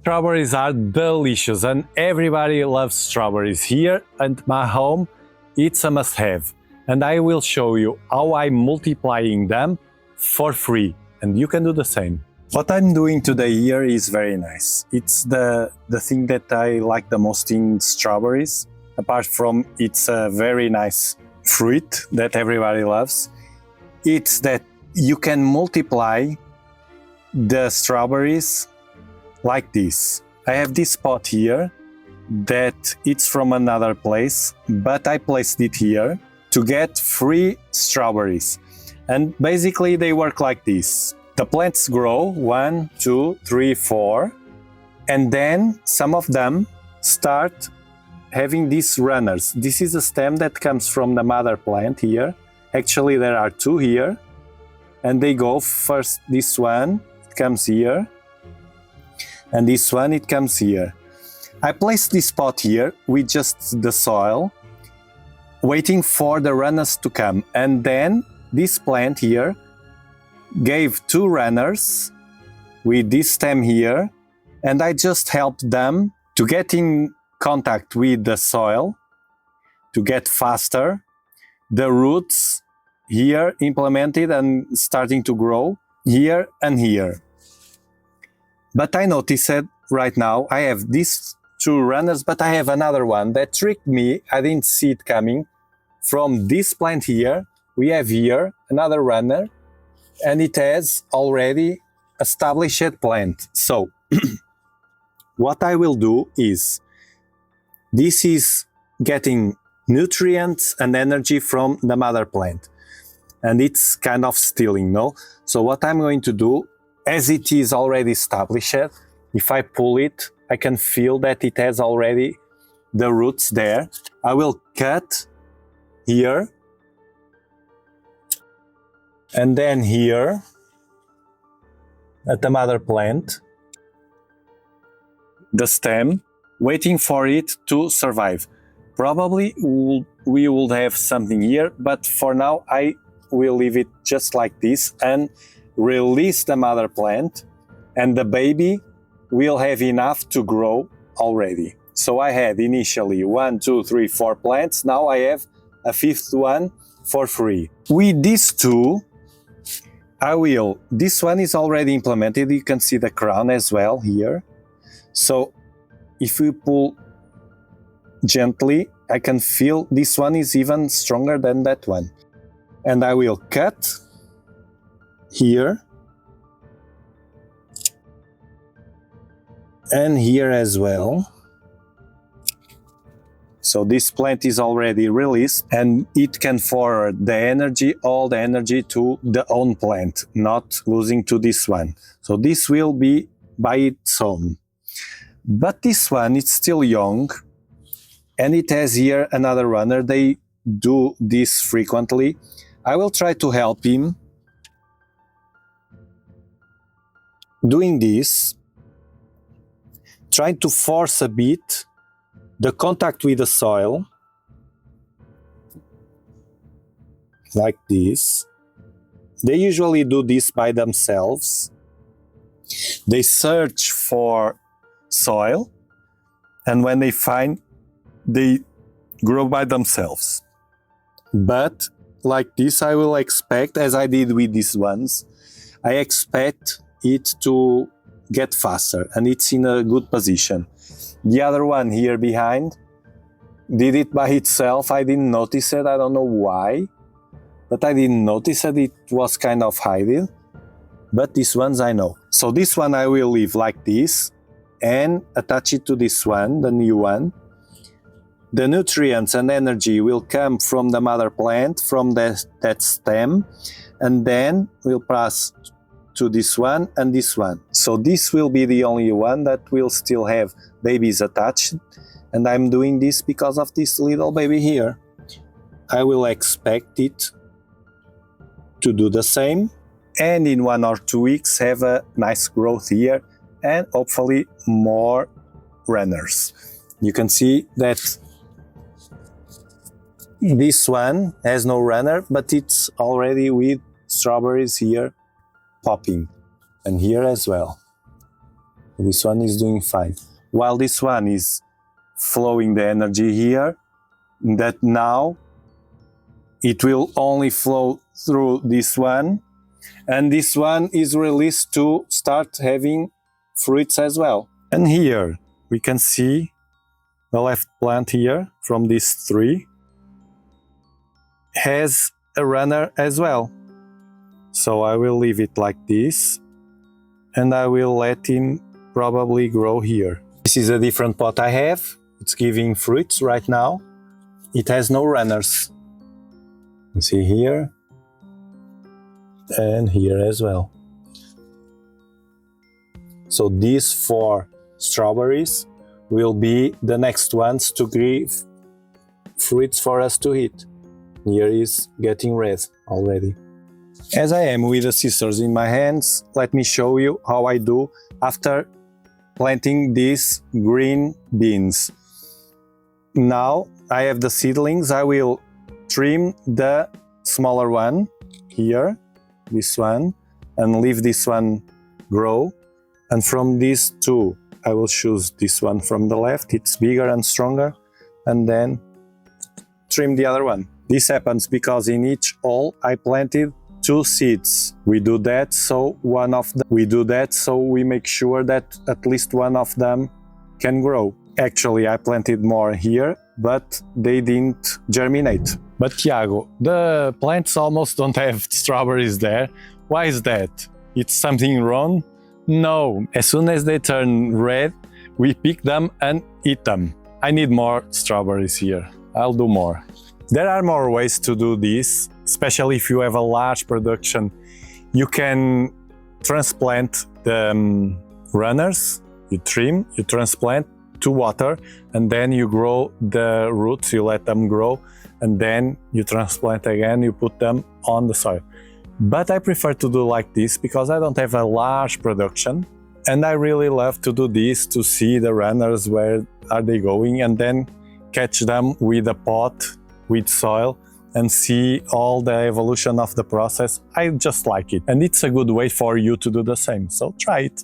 Strawberries are delicious and everybody loves strawberries. Here at my home, it's a must-have. And I will show you how I'm multiplying them for free. And you can do the same. What I'm doing today here is very nice. It's the thing that I like the most in strawberries. Apart from it's a very nice fruit that everybody loves. It's that you can multiply the strawberries like this. I have this pot here that it's from another place, but I placed it here to get free strawberries. And basically they work like this. The plants grow 1, 2, 3, 4, and then some of them start having these runners. This is a stem that comes from the mother plant here. Actually there are two here, and they go first this one, it comes here, and this one, it comes here. I placed this pot here with just the soil, waiting for the runners to come. And then this plant here gave two runners with this stem here, and I just helped them to get in contact with the soil, to get faster. The roots here implemented and starting to grow here and here. But I noticed right now I have these two runners, but I have another one that tricked me. I didn't see it coming. From this plant here, we have here another runner, and it has already established plant. So what I will do is, this is getting nutrients and energy from the mother plant, and it's kind of stealing, no? So what I'm going to do, as it is already established, if I pull it, I can feel that it has already the roots there. I will cut here, and then here at the mother plant, the stem, waiting for it to survive. Probably we will have something here, but for now I will leave it just like this and release the mother plant, and the baby will have enough to grow already. So I had initially 1, 2, 3, 4 plants. Now I have a fifth one for free. With these two, this one is already implemented. You can see the crown as well here. So if we pull gently, I can feel this one is even stronger than that one. And I will cut here and here as well. So this plant is already released, and it can forward the energy, all the energy to the own plant, not losing to this one. So this will be by its own. But this one, it's still young, and it has here another runner. They do this frequently. I will try to help him doing this, trying to force a bit the contact with the soil, like this. They usually do this by themselves. They search for soil, and when they find, they grow by themselves. But like this, I will expect, as I did with these ones, I expect it to get faster, and it's in a good position. The other one here behind did it by itself. I didn't notice it. I don't know why, but I didn't notice it. It was kind of hiding. But these ones I know. So this one I will leave like this and attach it to this one, the new one. The nutrients and energy will come from the mother plant, from that stem, and then we'll pass to this one and this one. So this will be the only one that will still have babies attached, and I'm doing this because of this little baby here. I will expect it to do the same, and in 1 or 2 weeks have a nice growth here, and hopefully more runners. You can see that this one has no runner, but it's already with strawberries here popping, and here as well. This one is doing fine. While this one is flowing the energy here, that now it will only flow through this one, and this one is released to start having fruits as well. And here we can see the left plant here from these three has a runner as well. So I will leave it like this and I will let him probably grow here. This is a different pot I have. It's giving fruits right now. It has no runners. You see here and here as well. So these 4 strawberries will be the next ones to give fruits for us to eat. Here is getting red already. As I am with the scissors in my hands, let me show you how I do after planting these green beans. Now I have the seedlings. I will trim the smaller one here, this one, and leave this one grow. And from these 2, I will choose this one from the left. It's bigger and stronger, and then trim the other one. This happens because in each hole I planted 2 seeds. We do that so we make sure that at least one of them can grow. Actually, I planted more here, but they didn't germinate. But Tiago, the plants almost don't have strawberries there. Why is that? It's something wrong? No, as soon as they turn red, we pick them and eat them. I need more strawberries here. I'll do more. There are more ways to do this, especially if you have a large production. You can transplant the runners, you trim, you transplant to water, and then you grow the roots, you let them grow, and then you transplant again, you put them on the soil. But I prefer to do like this because I don't have a large production, and I really love to do this to see the runners, where are they going, and then catch them with a pot, with soil, and see all the evolution of the process. I just like it, and it's a good way for you to do the same, so try it.